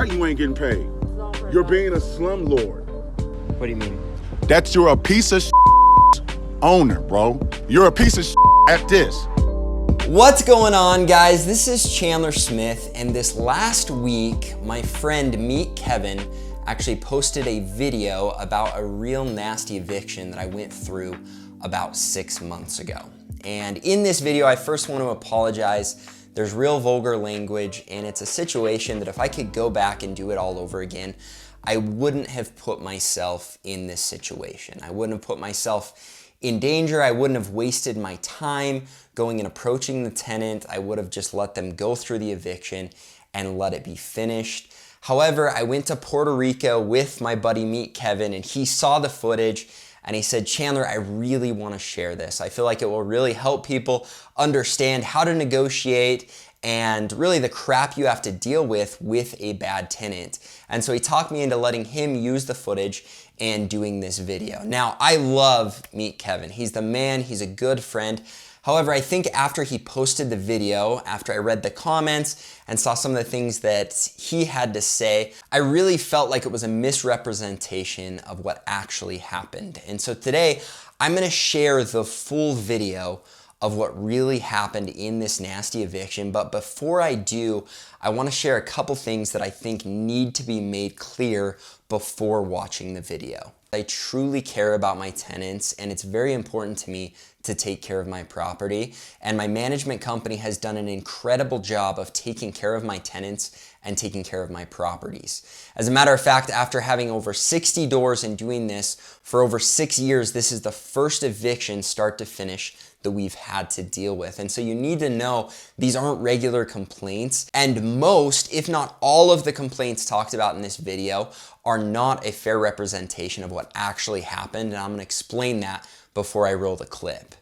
that you ain't getting paid. You're being a slumlord. What do you mean? That you're a piece of owner, bro. You're a piece of at this. What's going on, guys? This is Chandler Smith, and this last week, my friend Meet Kevin actually posted a video about a real nasty eviction that I went through about 6 months ago. And in this video, I first want to apologize. There's real vulgar language, and it's a situation that if I could go back and do it all over again, I wouldn't have put myself in this situation. I wouldn't have put myself in danger. I wouldn't have wasted my time going and approaching the tenant. I would have just let them go through the eviction and let it be finished. However, I went to Puerto Rico with my buddy Meet Kevin, and he saw the footage and he said, Chandler, I really want to share this. I feel like it will really help people understand how to negotiate and really the crap you have to deal with a bad tenant. And so he talked me into letting him use the footage and doing this video. Now, I love Meet Kevin. He's the man, he's a good friend. However, I think after he posted the video, after I read the comments and saw some of the things that he had to say, I really felt like it was a misrepresentation of what actually happened. And so today, I'm gonna share the full video of what really happened in this nasty eviction. But before I do, I wanna share a couple things that I think need to be made clear before watching the video. I truly care about my tenants, and it's very important to me to take care of my property. And my management company has done an incredible job of taking care of my tenants and taking care of my properties. As a matter of fact, after having over 60 doors and doing this for over 6 years, this is the first eviction start to finish that we've had to deal with. And so you need to know these aren't regular complaints, and most, if not all of the complaints talked about in this video are not a fair representation of what actually happened, and I'm gonna explain that before I roll the clip.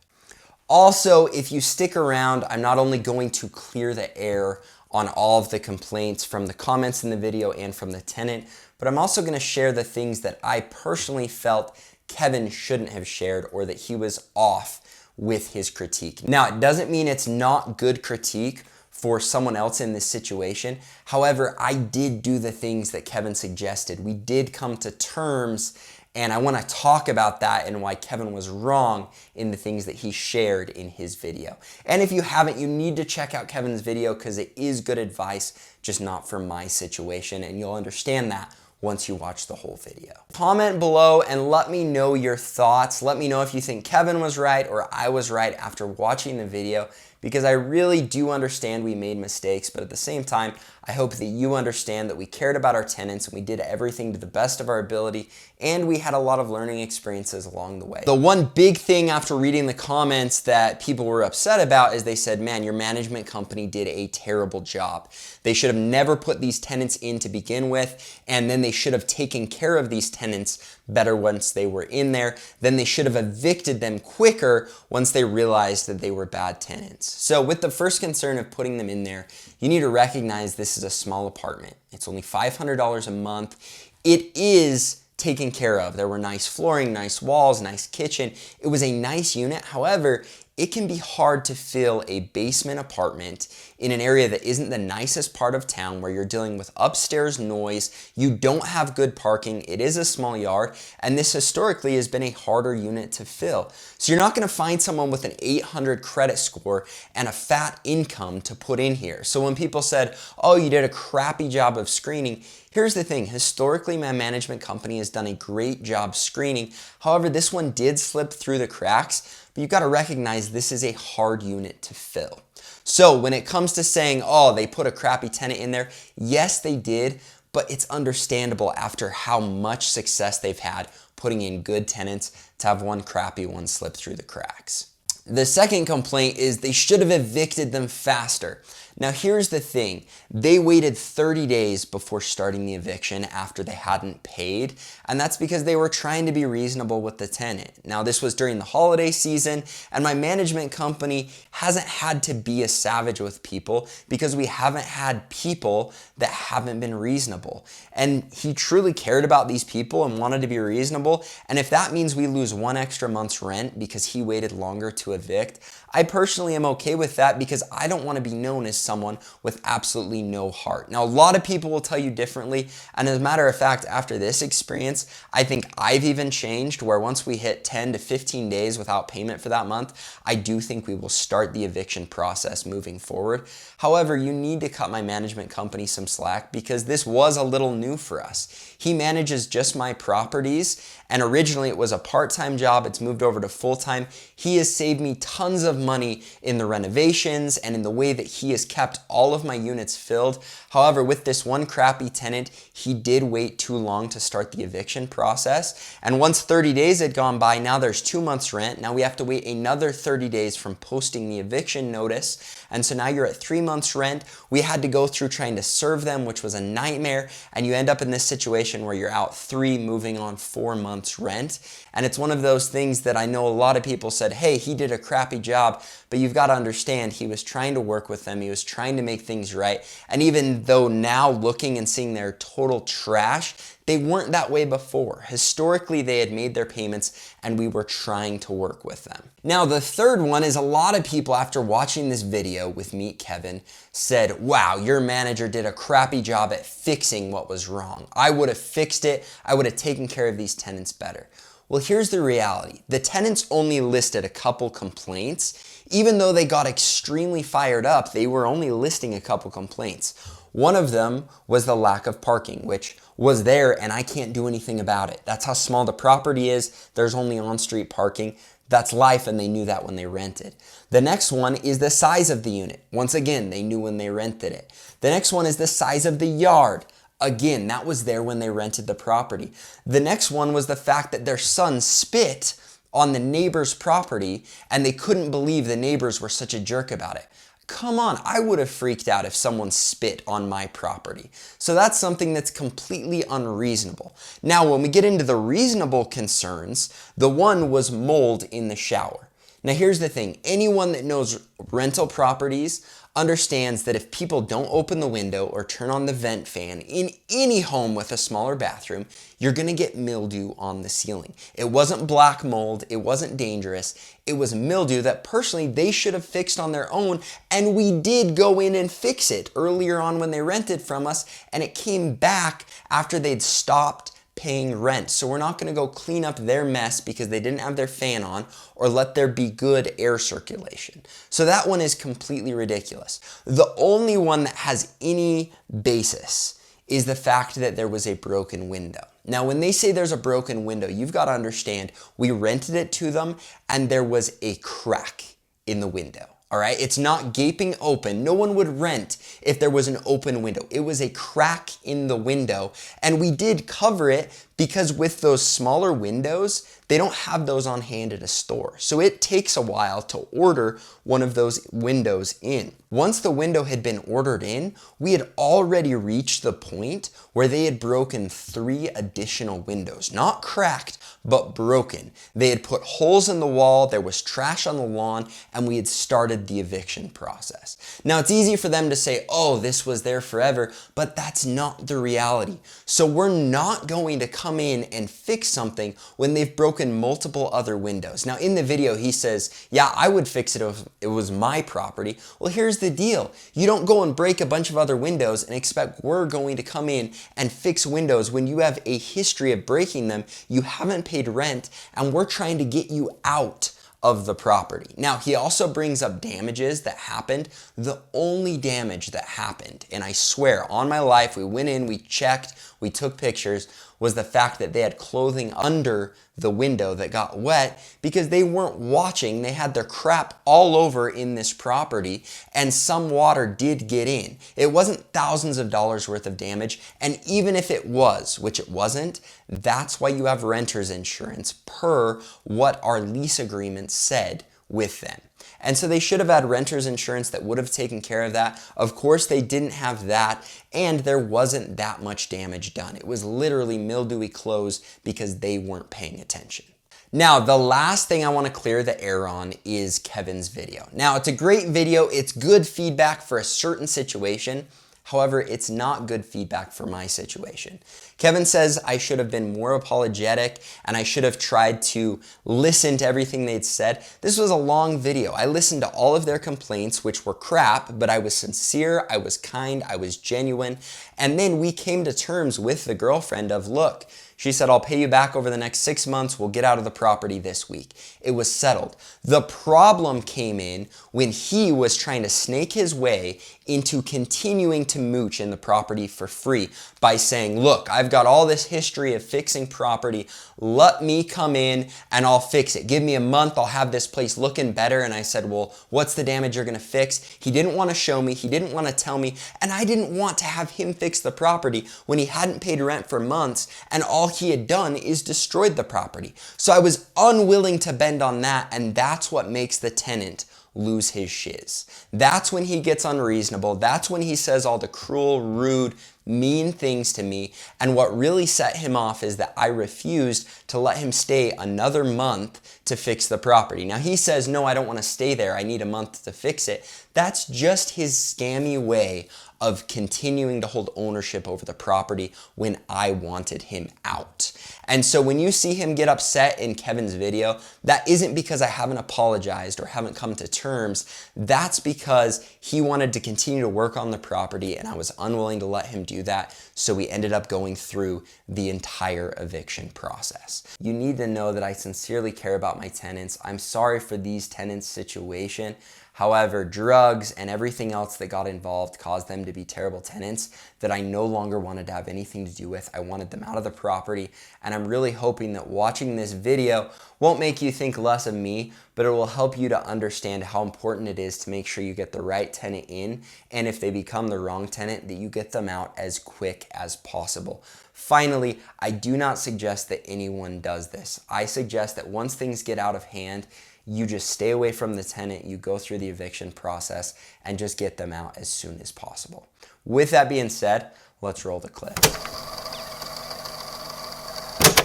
Also, if you stick around, I'm not only going to clear the air on all of the complaints from the comments in the video and from the tenant, but I'm also gonna share the things that I personally felt Kevin shouldn't have shared or that he was off with his critique. Now, it doesn't mean it's not good critique for someone else in this situation. However, I did do the things that Kevin suggested. We did come to terms, and I want to talk about that and why Kevin was wrong in the things that he shared in his video. And if you haven't, you need to check out Kevin's video because it is good advice, just not for my situation, and you'll understand that once you watch the whole video. Comment below and let me know your thoughts. Let me know if you think Kevin was right or I was right after watching the video, because I really do understand we made mistakes, but at the same time, I hope that you understand that we cared about our tenants and we did everything to the best of our ability, and we had a lot of learning experiences along the way. The one big thing after reading the comments that people were upset about is they said, man, your management company did a terrible job. They should have never put these tenants in to begin with, and then they should have taken care of these tenants better once they were in there. Then they should have evicted them quicker once they realized that they were bad tenants. So with the first concern of putting them in there, you need to recognize this is a small apartment. It's only $500 a month. It is taken care of. There were nice flooring, nice walls, nice kitchen. It was a nice unit. However, it can be hard to fill a basement apartment in an area that isn't the nicest part of town, where you're dealing with upstairs noise, you don't have good parking, it is a small yard, and this historically has been a harder unit to fill. So you're not gonna find someone with an 800 credit score and a fat income to put in here. So when people said, oh, you did a crappy job of screening, here's the thing, historically my management company has done a great job screening. However, this one did slip through the cracks, but you've got to recognize this is a hard unit to fill. So when it comes to saying, oh, they put a crappy tenant in there, yes, they did, but it's understandable after how much success they've had putting in good tenants to have one crappy one slip through the cracks. The second complaint is they should have evicted them faster. Now here's the thing, they waited 30 days before starting the eviction after they hadn't paid, and that's because they were trying to be reasonable with the tenant. Now this was during the holiday season, and my management company hasn't had to be a savage with people because we haven't had people that haven't been reasonable. And he truly cared about these people and wanted to be reasonable, and if that means we lose 1 extra month's rent because he waited longer to evict, I personally am okay with that because I don't want to be known as someone with absolutely no heart. Now, a lot of people will tell you differently, and as a matter of fact, after this experience, I think I've even changed where once we hit 10 to 15 days without payment for that month, I do think we will start the eviction process moving forward. However, you need to cut my management company some slack because this was a little new for us. He manages just my properties, and originally it was a part-time job. It's moved over to full-time. He has saved me tons of money in the renovations and in the way that he has kept all of my units filled. However, with this one crappy tenant, he did wait too long to start the eviction process. And once 30 days had gone by, now there's 2 months rent. Now we have to wait another 30 days from posting the eviction notice. And so now you're at 3 months rent. We had to go through trying to serve them, which was a nightmare. And you end up in this situation where you're out 3, moving on 4 months rent. And it's one of those things that I know a lot of people said, hey, he did a crappy job, but you've got to understand he was trying to work with them. He was trying to make things right. And even though now looking and seeing their total trash, they weren't that way before. Historically, they had made their payments and we were trying to work with them. Now, the third one is a lot of people after watching this video with Meet Kevin said, wow, your manager did a crappy job at fixing what was wrong. I would have fixed it. I would have taken care of these tenants better. Well, here's the reality. The tenants only listed a couple complaints. Even though they got extremely fired up, they were only listing a couple complaints. One of them was the lack of parking, which was there and I can't do anything about it. That's how small the property is. There's only on-street parking. That's life, and they knew that when they rented. The next one is the size of the unit. Once again, they knew when they rented it. The next one is the size of the yard. Again, that was there when they rented the property. The next one was the fact that their son spit on the neighbor's property and they couldn't believe the neighbors were such a jerk about it. Come on, I would have freaked out if someone spit on my property. So that's something that's completely unreasonable. Now, when we get into the reasonable concerns, the one was mold in the shower. Now, here's the thing. Anyone that knows rental properties understands that if people don't open the window or turn on the vent fan in any home with a smaller bathroom, you're gonna get mildew on the ceiling. It wasn't black mold, it wasn't dangerous, it was mildew that personally they should have fixed on their own, and we did go in and fix it earlier on when they rented from us, and it came back after they'd stopped paying rent. So we're not going to go clean up their mess because they didn't have their fan on or let there be good air circulation. So that one is completely ridiculous. The only one that has any basis is the fact that there was a broken window. Now, when they say there's a broken window, you've got to understand we rented it to them and there was a crack in the window. All right, it's not gaping open. No one would rent if there was an open window. It was a crack in the window, and we did cover it because with those smaller windows, they don't have those on hand at a store. So it takes a while to order one of those windows in. Once the window had been ordered in, we had already reached the point where they had broken 3 additional windows. Not cracked, but broken. They had put holes in the wall, there was trash on the lawn, and we had started the eviction process. Now, it's easy for them to say, oh, this was there forever, but that's not the reality. So we're not going to come in and fix something when they've broken multiple other windows. Now, in the video, he says, yeah, I would fix it if it was my property. Well, here's the deal. You don't go and break a bunch of other windows and expect we're going to come in and fix windows when you have a history of breaking them, you haven't paid rent, and we're trying to get you out of the property. Now, he also brings up damages that happened. The only damage that happened, and I swear on my life, we went in, we checked, we took pictures, was the fact that they had clothing under the window that got wet because they weren't watching. They had their crap all over in this property and some water did get in. It wasn't thousands of dollars worth of damage, and even if it was, which it wasn't, that's why you have renter's insurance per what our lease agreement said with them. And so they should have had renter's insurance that would have taken care of that. Of course, they didn't have that, and there wasn't that much damage done. It was literally mildewy clothes because they weren't paying attention. Now, the last thing I want to clear the air on is Kevin's video. Now, it's a great video. It's good feedback for a certain situation. However, it's not good feedback for my situation. Kevin says I should have been more apologetic and I should have tried to listen to everything they'd said. This was a long video. I listened to all of their complaints, which were crap, but I was sincere, I was kind, I was genuine. And then we came to terms with the girlfriend of, look, she said, I'll pay you back over the next 6 months. We'll get out of the property this week. It was settled. The problem came in when he was trying to snake his way into continuing to mooch in the property for free by saying, look, I've got all this history of fixing property. Let me come in and I'll fix it. Give me a month. I'll have this place looking better. And I said, well, what's the damage you're going to fix? He didn't want to show me. He didn't want to tell me. And I didn't want to have him fix the property when he hadn't paid rent for months and all he had done is destroyed the property. So I was unwilling to bend on that, and that's what makes the tenant lose his shiz. That's when he gets unreasonable. That's when he says all the cruel, rude, mean things to me. And what really set him off is that I refused to let him stay another month to fix the property. Now he says, no, I don't want to stay there. I need a month to fix it. That's just his scammy way of continuing to hold ownership over the property when I wanted him out. And so when you see him get upset in Kevin's video, that isn't because I haven't apologized or haven't come to terms. That's because he wanted to continue to work on the property and I was unwilling to let him do that. So we ended up going through the entire eviction process. You need to know that I sincerely care about my tenants. I'm sorry for these tenants' situation. However, drugs and everything else that got involved caused them to be terrible tenants that I no longer wanted to have anything to do with. I wanted them out of the property, and I'm really hoping that watching this video won't make you think less of me, but it will help you to understand how important it is to make sure you get the right tenant in, and if they become the wrong tenant, that you get them out as quick as possible. Finally, I do not suggest that anyone does this. I suggest that once things get out of hand, you just stay away from the tenant, you go through the eviction process, and just get them out as soon as possible. With that being said, let's roll the clip.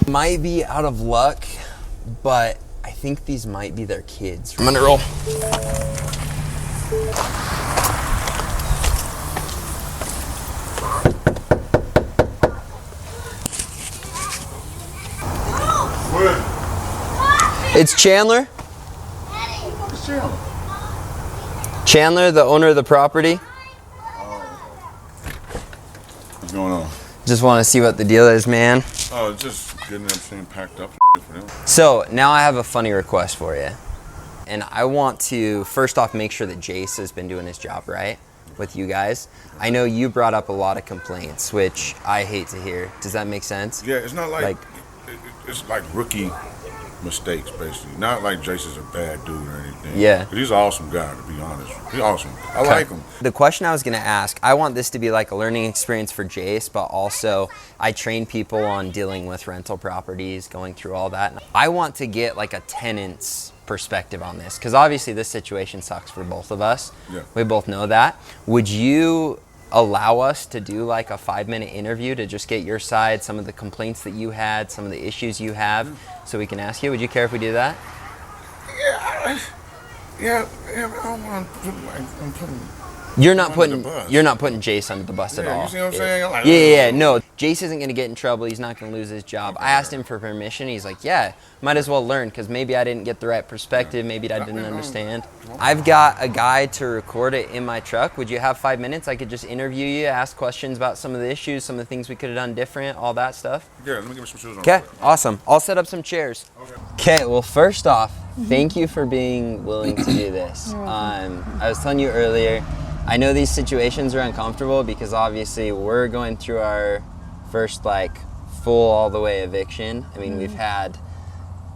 Might be out of luck, but I think these might be their kids. I'm gonna roll. It's Chandler. Chandler, the owner of the property. What's going on? Just want to see what the deal is, man. Oh, just getting everything packed up for them. So now I have a funny request for you. And I want to first off make sure that Jace has been doing his job right with you guys. I know you brought up a lot of complaints, which I hate to hear. Does that make sense? Yeah, it's not like it's like rookie mistakes, basically. Not like Jason's a bad dude or anything. Yeah. He's an awesome guy, to be honest. He's awesome. I like him. The question I was gonna ask, I want this to be like a learning experience for Jace, but also I train people on dealing with rental properties, going through all that. I want to get like a tenant's perspective on this, because obviously this situation sucks for both of us. Yeah. We both know that. Would you allow us to do like a 5-minute interview to just get your side, some of the complaints that you had, some of the issues you have, so we can ask you? Would you care if we do that? Yeah, but I don't want to put You're not putting Jace under the bus at all. You see what I'm saying? I'm like, Yeah. No, Jace isn't going to get in trouble. He's not going to lose his job. I asked him for permission. He's like, yeah, might as well learn, because maybe I didn't get the right perspective. Maybe I didn't understand. I've got a guy to record it in my truck. Would you have 5 minutes? I could just interview you, ask questions about some of the issues, some of the things we could have done different, all that stuff. Yeah, let me give me some shoes on. Okay, awesome. I'll set up some chairs. Okay, well, first off, thank you for being willing to do this. I was telling you earlier, I know these situations are uncomfortable because obviously we're going through our first like full all the way eviction. I mean, we've had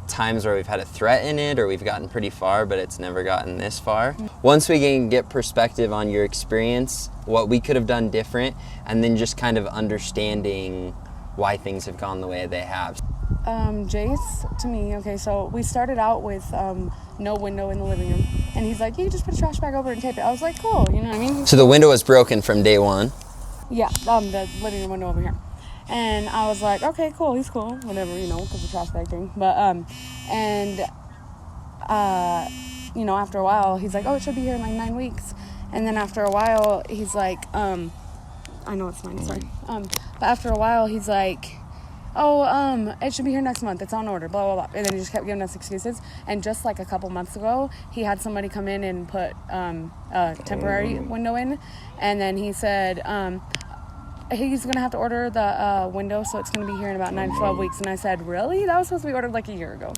times where we've had a threat in it or we've gotten pretty far, but it's never gotten this far. Once we can get perspective on your experience, what we could have done different, and then just kind of understanding why things have gone the way they have. Jace, to me, okay, so we started out with no window in the living room, and he's like, you can just put a trash bag over it and tape it. I was like, cool, you know what I mean? So the window was broken from day one? Yeah, the living room window over here. And I was like, okay, cool, he's cool, whatever, you know, because the trash bag thing. But, you know, after a while, he's like, oh, it should be here in like 9 weeks. And then after a while, he's like, I know it's fine. Sorry. But after a while, he's like, "Oh, it should be here next month. It's on order." Blah blah blah. And then he just kept giving us excuses. And just like a couple months ago, he had somebody come in and put a temporary window in, and then he said he's gonna have to order the window, so it's gonna be here in about 9 to 12 weeks. And I said, "Really? That was supposed to be ordered like a year ago."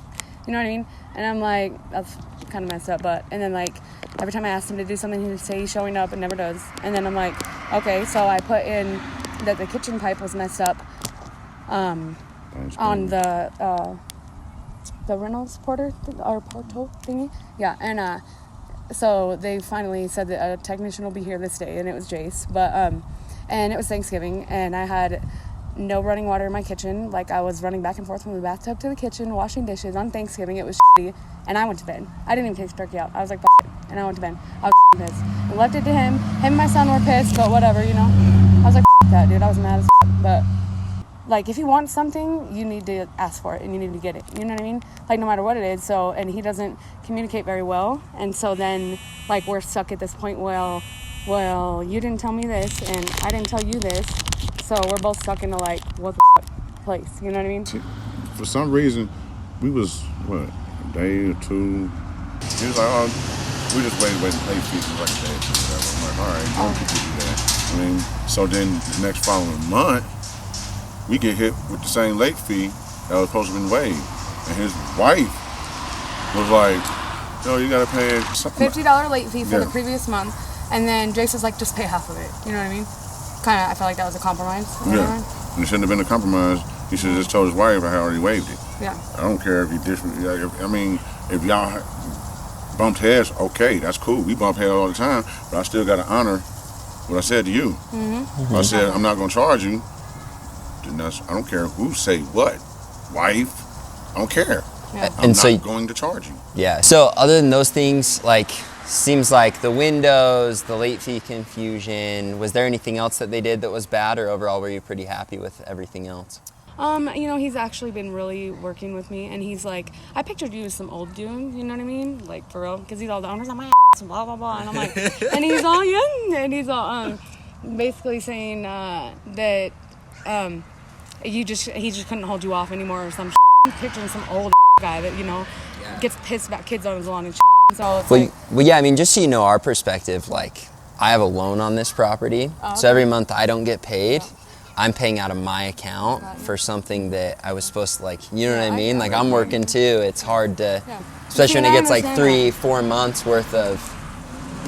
You know what I mean? And I'm like, that's kind of messed up. But and then like every time I asked him to do something, he'd say he's showing up and never does. And then I'm like, okay, so I put in that the kitchen pipe was messed up on the Reynolds Porter or Porto thingy. Yeah, and so they finally said that a technician will be here this day, and it was Jace. But and it was Thanksgiving, and I had no running water in my kitchen. Like, I was running back and forth from the bathtub to the kitchen, washing dishes on Thanksgiving. It was shitty, and I went to bed. I didn't even take the turkey out. I was like, F it, and I went to bed. I was pissed. I left it to him. Him and my son were pissed, but whatever, you know. I was like, F that, dude. I was mad as but, like, if you want something, you need to ask for it, and you need to get it. You know what I mean? Like, no matter what it is. So, and he doesn't communicate very well, and so then, like, we're stuck at this point, well, you didn't tell me this, and I didn't tell you this. So we're both stuck in a, like, what the place, you know what I mean? For some reason, we was, what, a day or two. He was like, oh, we just waiting late fees for like a day or two. I'm like, all right, don't people do that. I mean, so then the next following month, we get hit with the same late fee that was supposed to have been waived. And his wife was like, no, you gotta pay something. $50 late fee for the previous month. And then Jace was like, just pay half of it. You know what I mean? Kind of, I felt like that was a compromise. Yeah. And it shouldn't have been a compromise. He should have just told his wife I had already waived it. Yeah. I don't care if you I mean, if y'all bumped heads, okay, that's cool. We bump heads all the time, but I still got to honor what I said to you. Mm-hmm. I said, I'm not going to charge you. Then I don't care who say what. Wife, I don't care. Yeah. I'm not going to charge you. Yeah. So other than those things, like, seems like the windows, the late fee confusion, was there anything else that they did that was bad, or overall were you pretty happy with everything else? You know, he's actually been really working with me, and he's like, I pictured you as some old dude, you know what I mean? Like, for real, because he's all, the owner's on my ass, and blah, blah, blah, and I'm like, and he's all young, and he's all, basically saying, that, he just couldn't hold you off anymore or some shit. I'm picturing some old guy that, you know, gets pissed about kids on his lawn and shit. So it's well, yeah, I mean, just so you know our perspective, like, I have a loan on this property, so every month I don't get paid. I'm paying out of my account for something that I was supposed to, like, you know what I mean? Like, I'm working too. It's hard to, especially when it gets like 3-4 months worth of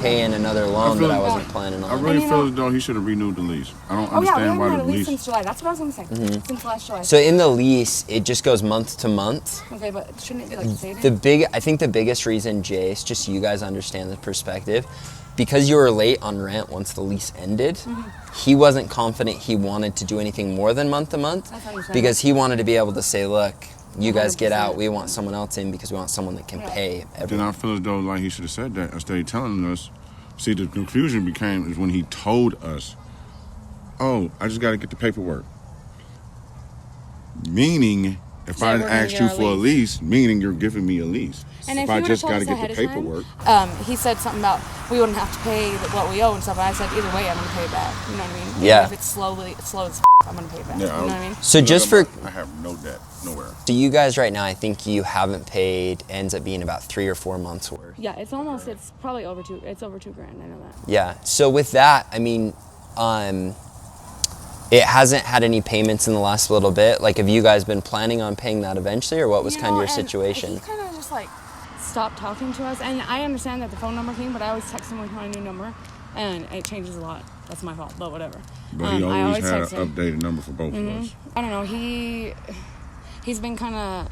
paying another loan that I wasn't planning on. I really feel as though he should have renewed the lease. I don't understand why the lease. Since July. That's what I was going to say. Mm-hmm. Since last July. So in the lease, it just goes month to month. Okay, but shouldn't it be like stated? I think the biggest reason, Jace, just so you guys understand the perspective, because you were late on rent once the lease ended, he wasn't confident he wanted to do anything more than month to month, because he wanted to be able to say, look, you guys 100%. Get out, we want someone else in because we want someone that can pay everything. Then I feel as though like he should have said that instead of telling us. See, the confusion became is when he told us, oh, I just got to get the paperwork. Meaning, if I asked you for a lease, meaning you're giving me a lease. And if I just got to get the paperwork. He said something about we wouldn't have to pay what we owe and stuff. And I said, either way, I'm going to pay it back. You know what I mean? Yeah. Even if it's slow as I'm going to pay it back. Yeah, you know what I mean? So just for... I have no debt, nowhere. So you guys right now, I think you haven't paid, ends up being about 3 or 4 months worth. Yeah, it's probably over $2,000. It's over $2,000, I know that. Yeah, so with that, I mean, it hasn't had any payments in the last little bit. Like, have you guys been planning on paying that eventually, or what was kind of your situation? He kind of just like stopped talking to us, and I understand that the phone number thing, but I always text him with my new number, and it changes a lot. That's my fault, but whatever. But he always had an updated number for both of us. I don't know. He's been kind of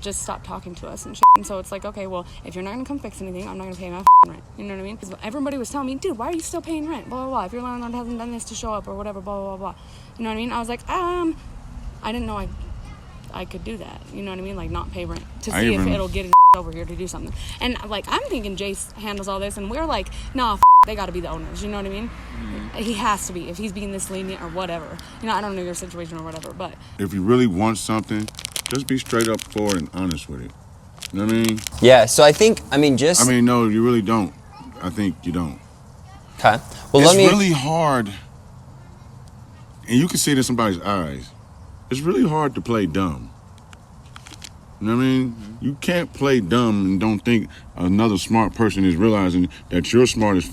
just stopped talking to us and shit. And so it's like, okay, well, if you're not gonna come fix anything, I'm not gonna pay my rent. You know what I mean? Because everybody was telling me, dude, why are you still paying rent? Blah blah blah. If your landlord hasn't done this to show up or whatever, blah blah blah. You know what I mean? I was like, I didn't know I could do that. You know what I mean? Like, not pay rent to see if it'll get his over here to do something. And like, I'm thinking Jace handles all this, and we're like, nah, they got to be the owners. You know what I mean? Mm-hmm. He has to be if he's being this lenient or whatever. You know, I don't know your situation or whatever, but if you really want something, just be straight up forward and honest with it. You know what I mean? Yeah. So I think, no, you really don't. I think you don't. Okay. Well, it's really hard and you can see it in somebody's eyes. It's really hard to play dumb. You know what I mean? You can't play dumb and don't think another smart person is realizing that you're smart as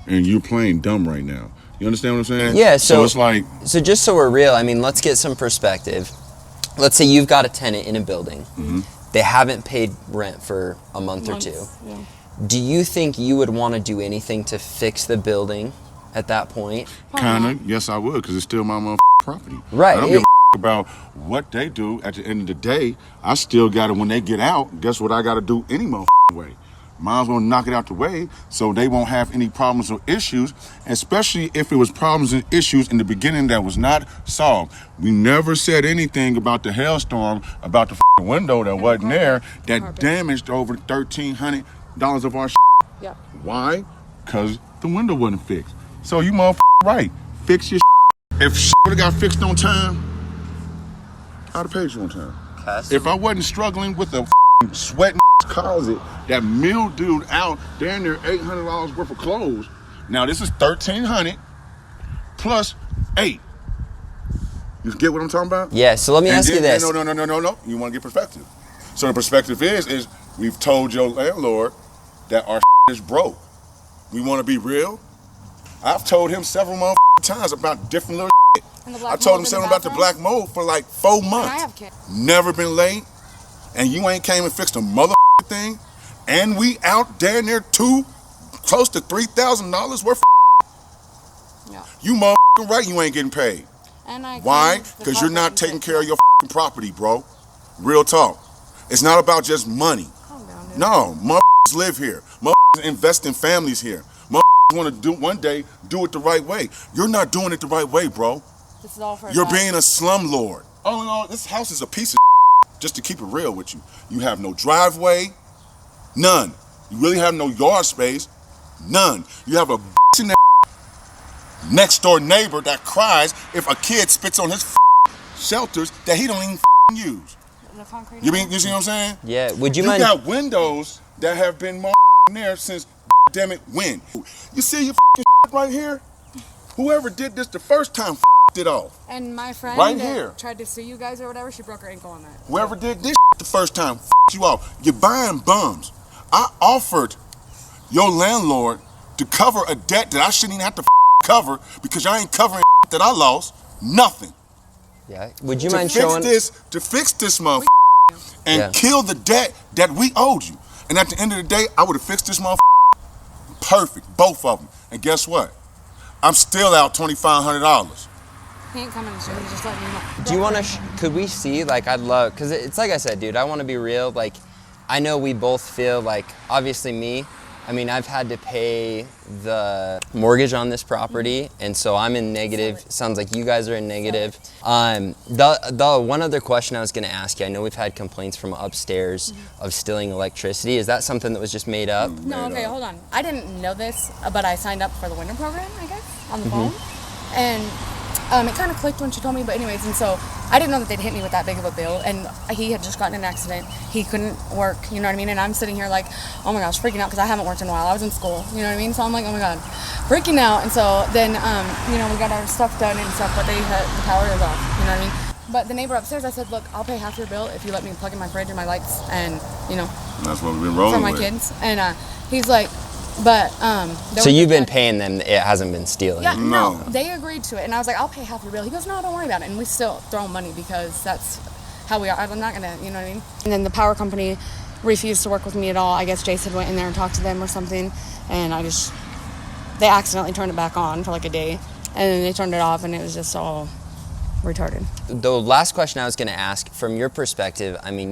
and you're playing dumb right now. You understand what I'm saying? Yeah, so it's like... So just so we're real, I mean, let's get some perspective. Let's say you've got a tenant in a building. Mm-hmm. They haven't paid rent for a month or two. Yeah. Do you think you would want to do anything to fix the building at that point? Kind of, yes I would, because it's still my motherfucking property. Right. I don't give a about what they do. At the end of the day, I still got to, when they get out, guess what I got to do any motherfucking way? Might as well knock it out the way so they won't have any problems or issues, especially if it was problems and issues in the beginning that was not solved. We never said anything about the hailstorm, about the window that wasn't there, that damaged over $1,300 of our shit. Yeah. Why? Because the window wasn't fixed. So you motherfucking right, fix your shit. If shit would have got fixed on time, I'd have paid you on time. If I wasn't struggling with a sweating closet that mildewed out damn near $800 worth of clothes. Now this is $1,300 plus $8. You get what I'm talking about? Yeah, so let me ask you this. No. You want to get perspective. So the perspective is we've told your landlord that our is broke. We want to be real. I've told him several times about different little I told him something about the black mold for like 4 months. I have kids. Never been late. And you ain't came and fixed a mother thing. And we out there near close to $3,000 worth of Yeah. You right, you ain't getting paid. And I Why? Because you're not taking care of your property, bro. Real talk. It's not about just money. Calm down, dude. No, live here. Invest in families here. Want to do one day, do it the right way. You're not doing it the right way, bro. This is all for You're being a slumlord. All in all, this house is a piece of just to keep it real with you. You have no driveway, none. You really have no yard space, none. You have a in that next door neighbor that cries if a kid spits on his shelters that he don't even use. The concrete. You see what I'm saying? Yeah, would you You mind? got windows that have been there since damn it when. You see your right here? Whoever did this the first time it off. And my friend Right that here. tried to sue you guys or whatever, she broke her ankle on that. Whoever did this the first time you off. You're buying bums. I offered your landlord to cover a debt that I shouldn't even have to cover because I ain't covering that I lost. Nothing. Yeah. Would you mind showing? To fix this motherfucker and kill the debt that we owed you. And at the end of the day, I would have fixed this motherfucker perfect, both of them. And guess what? I'm still out $2,500. He ain't coming to show. He's just letting you know. Do you want to? Could we see? Like, I'd love, because it's like I said, dude. I want to be real. Like, I know we both feel like, obviously me. I mean, I've had to pay the mortgage on this property, and so I'm in negative. Sounds like you guys are in negative. The one other question I was going to ask you. I know we've had complaints from upstairs of stealing electricity. Is that something that was just made up? No, okay, hold on. I didn't know this, but I signed up for the winter program, I guess, on the phone. And it kind of clicked when she told me, but anyways, and so I didn't know that they'd hit me with that big of a bill, and he had just gotten in an accident. He couldn't work, you know what I mean? And I'm sitting here like, oh my gosh, freaking out because I haven't worked in a while. I was in school, you know what I mean? So I'm like, oh my God, freaking out. And so then, we got our stuff done and stuff, but the power is off, you know what I mean? But the neighbor upstairs, I said, look, I'll pay half your bill if you let me plug in my fridge and my lights and, That's what we've been rolling for my with. kids. And he's like, but So you've been paying them. It hasn't been stealing. Yeah, no, they agreed to it, and I was like, I'll pay half your bill. He goes, no, don't worry about it, and we still throw money because that's how we are. I'm not gonna, you know what I mean? And then the power company refused to work with me at all. I guess Jason went in there and talked to them or something, and they accidentally turned it back on for like a day, and then they turned it off, and it was just all retarded. The last question I was gonna ask, from your perspective, I mean,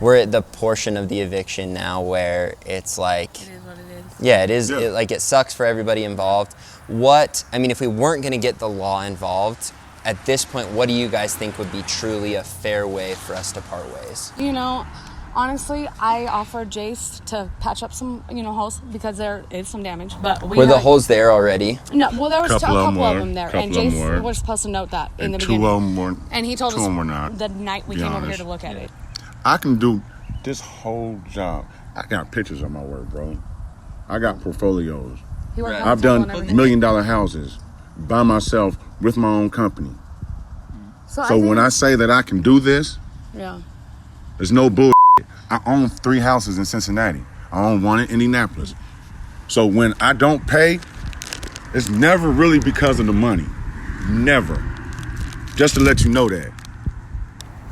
we're at the portion of the eviction now where it's like, It is what it is. yeah, it is. Yeah. It sucks for everybody involved. If we weren't going to get the law involved, at this point, what do you guys think would be truly a fair way for us to part ways? Honestly, I offered Jace to patch up some, holes because there is some damage. But Were the holes there already? No, well, there was a couple of them there, couple and of them Jace were. was supposed to note that in And the two beginning. of them weren't. And he told two us of them were not, the night we be came over here honest. to look at it. I can do this whole job. I got pictures of my work, bro. I got portfolios. He worked Right. on I've the table done and everything. $1 million houses by myself with my own company. So when I say that I can do this, yeah. there's no bull. I own 3 houses in Cincinnati. I own 1 in Indianapolis. So when I don't pay, it's never really because of the money. Never. Just to let you know that.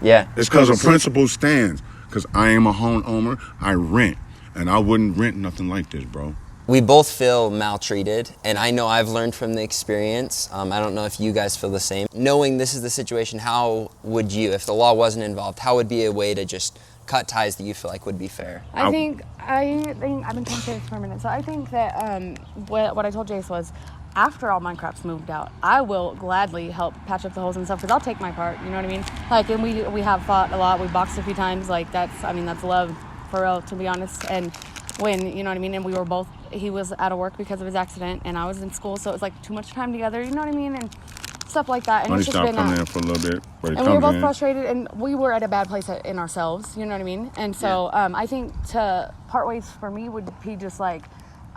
Yeah. It's because of principle stands. Because I am a homeowner. I rent. And I wouldn't rent nothing like this, bro. We both feel maltreated, and I know I've learned from the experience. I don't know if you guys feel the same. Knowing this is the situation, how would you, if the law wasn't involved, how would be a way to just cut ties that you feel like would be fair? I think I've been trying to say this for a minute. So I think that what I told Jace was, after all my crap's moved out, I will gladly help patch up the holes and stuff, because I'll take my part. You know what I mean? Like, and we have fought a lot. We boxed a few times. Like, that's love for real, to be honest. And when, you know what I mean, and we were both, he was out of work because of his accident, and I was in school, so it was like too much time together, you know what I mean, and stuff like that. And Money it's just stopped been coming in for a little bit, but and we were both frustrated, and we were at a bad place in ourselves, you know what I mean. And so I think to part ways for me would be just like,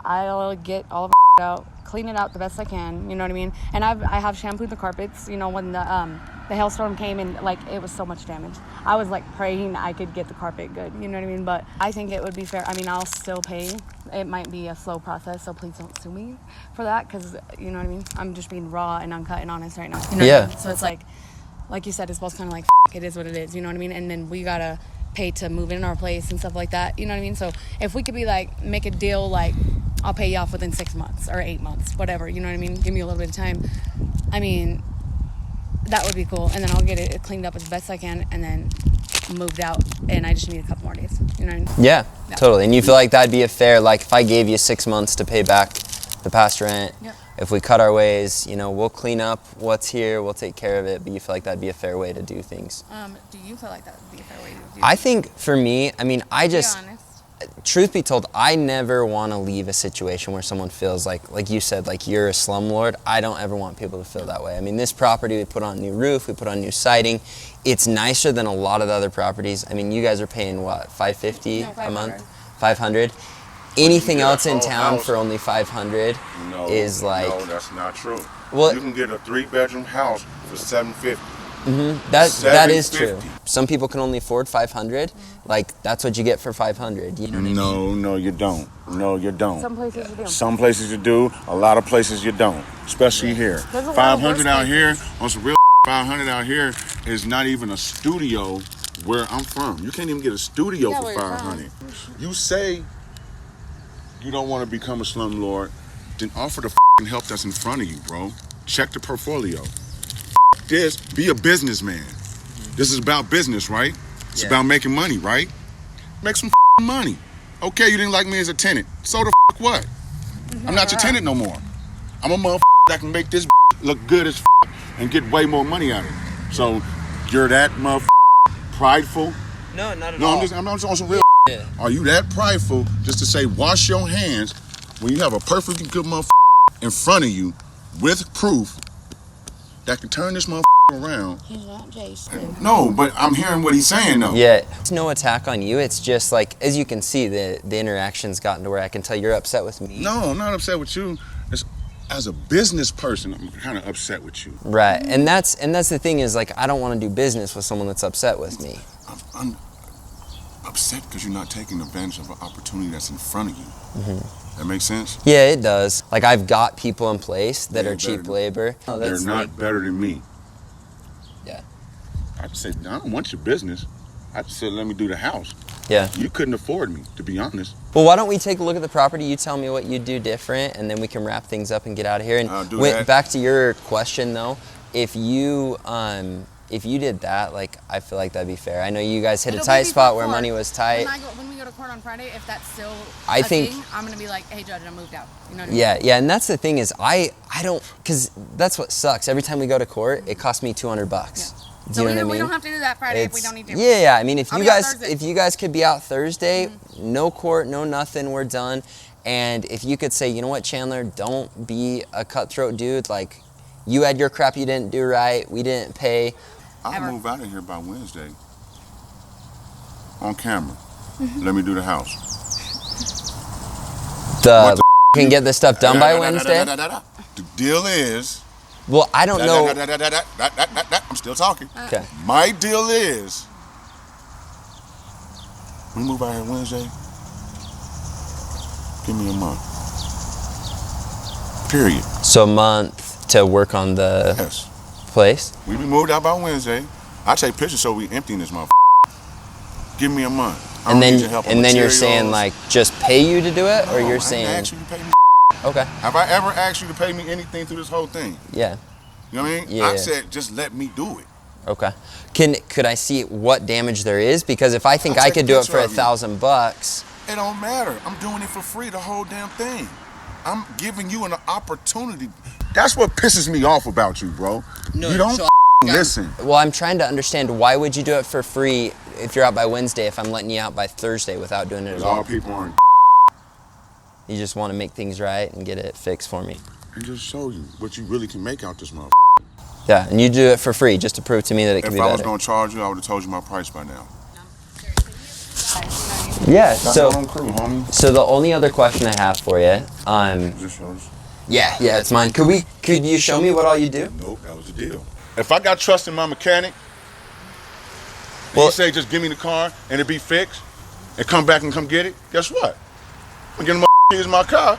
I'll get all of it out, clean it out the best I can, you know what I mean. And I have shampooed the carpets, you know, when the hailstorm came, and like it was so much damage. I was like praying I could get the carpet good, you know what I mean. But I think it would be fair. I mean, I'll still pay. It might be a slow process, so please don't sue me for that, because you know what I mean. I'm just being raw and uncut and honest right now. You know what I mean? So it's like you said, it's both kind of like it is what it is, you know what I mean. And then we gotta pay to move in our place and stuff like that, you know what I mean. So if we could be like, make a deal like, I'll pay you off within 6 months or 8 months, whatever, you know what I mean. Give me a little bit of time. I mean, that would be cool. And then I'll get it cleaned up as best I can, and then moved out, and I just need a couple more days, you know what I mean? Yeah, totally. And you feel like that'd be a fair, like if I gave you 6 months to pay back the past rent, if we cut our ways, you know, we'll clean up what's here, we'll take care of it, but you feel like that'd be a fair way to do things? Do you feel like that would be a fair way to do things? I think for me, I mean, I just, be honest. Truth be told, I never want to leave a situation where someone feels like you said, like you're a slumlord. I don't ever want people to feel that way. I mean, this property, we put on a new roof, we put on new siding. It's nicer than a lot of the other properties. I mean, you guys are paying what, $550 a month? $500. Anything else in town for only $500 is like. No, that's not true. Well, you can get a 3-bedroom house for $750. That is true. Some people can only afford $500. Like that's what you get for $500. You know what I mean? No, you don't. No, you don't. Some places you do. Some places you do. A lot of places you don't. Especially here. 500 out here on some real 500 out here is not even a studio where I'm from. You can't even get a studio for 500. You say you don't want to become a slumlord, then offer the help that's in front of you, bro. Check the portfolio. This, be a businessman. This is about business, right? It's about making money, right? Make some money. Okay, you didn't like me as a tenant. So the what? I'm not your tenant no more. I'm a motherfucker that can make this look good as and get way more money out of it. So you're that motherfucker prideful? No, not at all. I'm just on some real. Are you that prideful just to say wash your hands when you have a perfectly good motherfucker in front of you with proof that can turn this motherfucker around? He's not Jason. No, but I'm hearing what he's saying though. Yeah, it's no attack on you. It's just like, as you can see, the interaction's gotten to where I can tell you're upset with me. No, I'm not upset with you. It's, as a business person, I'm kind of upset with you. Right, and that's the thing is like, I don't want to do business with someone that's upset with me. I'm upset because you're not taking advantage of an opportunity that's in front of you. That makes sense? Yeah, it does. Like I've got people in place that are cheap labor. They're not better than me. Yeah. I just said, I don't want your business. I just said, let me do the house. Yeah. You couldn't afford me, to be honest. Well, why don't we take a look at the property? You tell me what you do different, and then we can wrap things up and get out of here. And back to your question though, if you did that, like I feel like that'd be fair. I know you guys hit a tight spot where money was tight. When we go to court on Friday, if that's still I think thing, I'm gonna be like, hey judge, I moved out. You know what I mean? Yeah, and that's the thing is I don't, because that's what sucks. Every time we go to court, it costs me $200. Do you know what I mean? We don't have to do that Friday if we don't need to. Yeah. I mean, if you guys could be out Thursday, no court, no nothing, we're done. And if you could say, you know what, Chandler, don't be a cutthroat dude. Like, you had your crap you didn't do right. We didn't pay. I'll move out of here by Wednesday. On camera. Let me do the house. Can get this stuff done by Wednesday? The deal is, Well, I don't know. I'm still talking. Okay. My deal is, we move out here Wednesday, give me a month. Period. So a month to work on the Yes. place? We be moved out by Wednesday. I take pictures so we emptying this motherfucker. Give me a month. I And don't then need your help on and then you're materials. saying like just pay you to do it, or No, you're I saying ain't asked you to pay me. okay, Have I ever asked you to pay me anything through this whole thing? yeah, You know what I mean? Yeah. I said just let me do it. okay. Could I see what damage there is? Because if I think I'll I take could a do it picture for of you. $1,000, It don't matter. I'm doing it for free, the whole damn thing. I'm giving you an opportunity. That's what pisses me off about you, bro. No, you don't so listen. well, I'm trying to understand why would you do it for free if you're out by Wednesday if I'm letting you out by Thursday without doing it at all? All people aren't. You just want to make things right and get it fixed for me. And just show you what you really can make out this motherfucker. Yeah, and you do it for free just to prove to me that it can If be I was better. gonna charge you, I would have told you my price by now. Yeah, That's so all on crew, homie. so the only other question I have for you, Just yours. yeah, it's mine. Could you show me what all you do? Nope, that was the deal. If I got trust in my mechanic, and Well- he say just give me the car and it be fixed, and come back and come get it, guess what? I'm getting my keys in my car,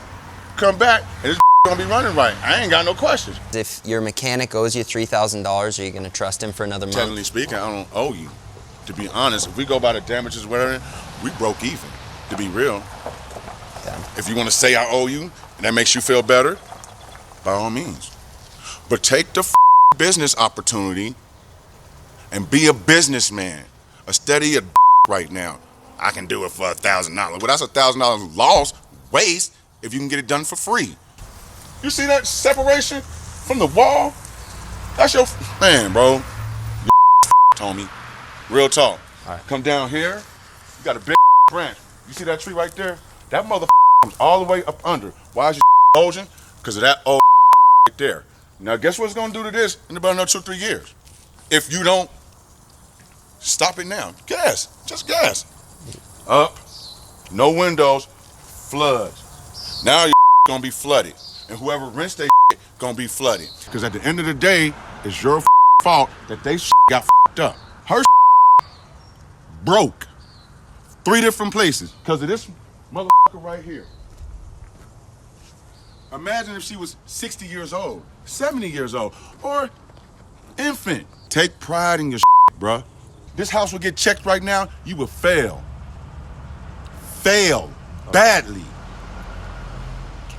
come back, and this gonna be running right. I ain't got no questions. If your mechanic owes you $3,000, are you gonna trust him for another month? Technically speaking, I don't owe you. To be honest, if we go by the damages, whatever, we broke even. To be real. Yeah. If you want to say I owe you, and that makes you feel better, by all means. But take the business opportunity and be a businessman. A steady right now. I can do it for $1,000. Well, that's $1,000 loss, waste, if you can get it done for free. You see that separation from the wall? That's your man, bro. Tommy. Real talk. All right. Come down here. You got a big branch. You see that tree right there? That mother comes all the way up under. Why is your bulging? Because of that old right there. Now, guess what's going to do to this in about another 2 or 3 years? If you don't stop it now. Gas. Just gas. Up. No windows. Floods. Now your going to be flooded. And whoever rents their going to be flooded. Because at the end of the day, it's your fault that they got up. Her broke 3 different places because of this motherfucker right here. Imagine if she was 60 years old, 70 years old, or infant. Take pride in your bruh. This house will get checked right now, you will fail. Fail. Badly.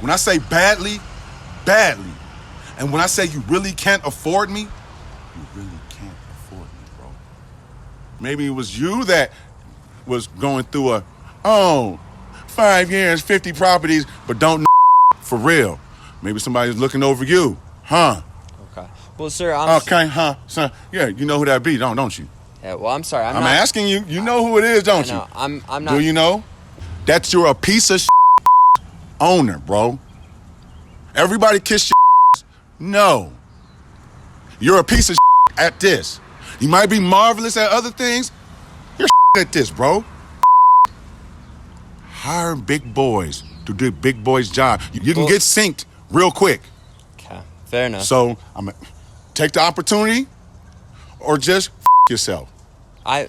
When I say badly, badly. And when I say you really can't afford me, you really can't afford me, bro. Maybe it was you that was going through 5 years, 50 properties, but don't know for real. Maybe somebody's looking over you, huh? Okay. Well, sir, Okay, huh? So, yeah, you know who that be, don't you? Yeah, well, I'm sorry. I'm I'm not asking you. You know who it is, don't No, you? I'm not. Do you know? That you're a piece of owner, bro. Everybody kiss your No. You're a piece of at this. You might be marvelous at other things. You're at this, bro. Hire big boys to do big boys' job. You can get synced real quick. Okay, fair enough. So I'm take the opportunity or just yourself.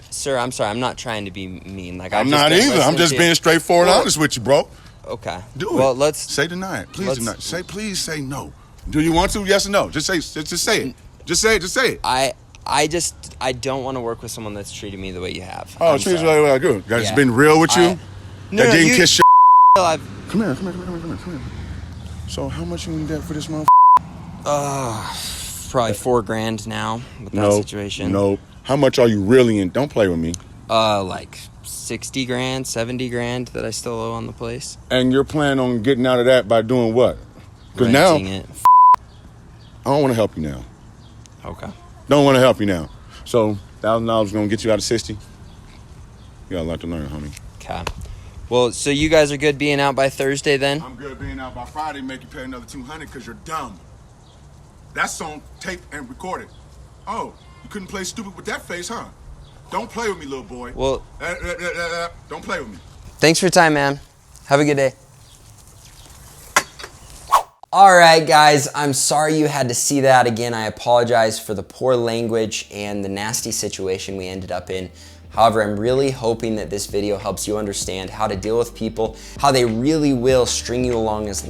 Sir, I'm sorry. I'm not trying to be mean. Like I'm not either. I'm just being straightforward and honest with you, bro. Okay. Do it. Well, let's say deny it. Please let's- deny it. Say please say no. Do you want to? Yes or no? Just say it. Just say it. Just say it. I don't want to work with someone that's treated me the way you have. Oh, I'm treat you sorry. like good. Guys, Yeah. been real with you. No, that didn't you- kiss your. I've- Come here. So how much you in debt for this month? Probably $4,000 now with that situation. No. How much are you really in? Don't play with me. Like $60,000, $70,000 that I still owe on the place. And you're planning on getting out of that by doing what? Because now Renting it. I don't want to help you now. Okay. Don't want to help you now. So $1,000 is gonna get you out of 60. You got a lot to learn, homie. Okay. Well, so you guys are good being out by Thursday then? I'm good being out by Friday, make you pay another $200 because you're dumb. That's on tape and recorded. Oh, you couldn't play stupid with that face, huh? Don't play with me, little boy. Well, don't play with me. thanks for your time, man. Have a good day. All right, guys, I'm sorry you had to see that again. I apologize for the poor language and the nasty situation we ended up in. However, I'm really hoping that this video helps you understand how to deal with people, how they really will string you along as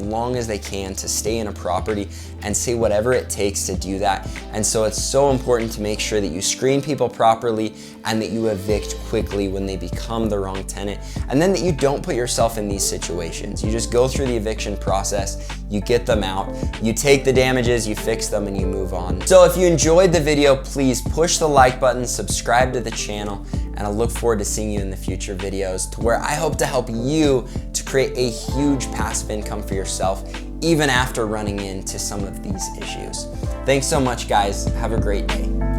they can to stay in a property and say whatever it takes to do that. And so it's so important to make sure that you screen people properly and that you evict quickly when they become the wrong tenant, and then that you don't put yourself in these situations. You just go through the eviction process, you get them out, you take the damages, you fix them, and you move on. So if you enjoyed the video, please push the like button, subscribe to the channel, and I look forward to seeing you in the future videos to where I hope to help you to create a huge passive income for yourself, even after running into some of these issues. Thanks so much, guys. Have a great day.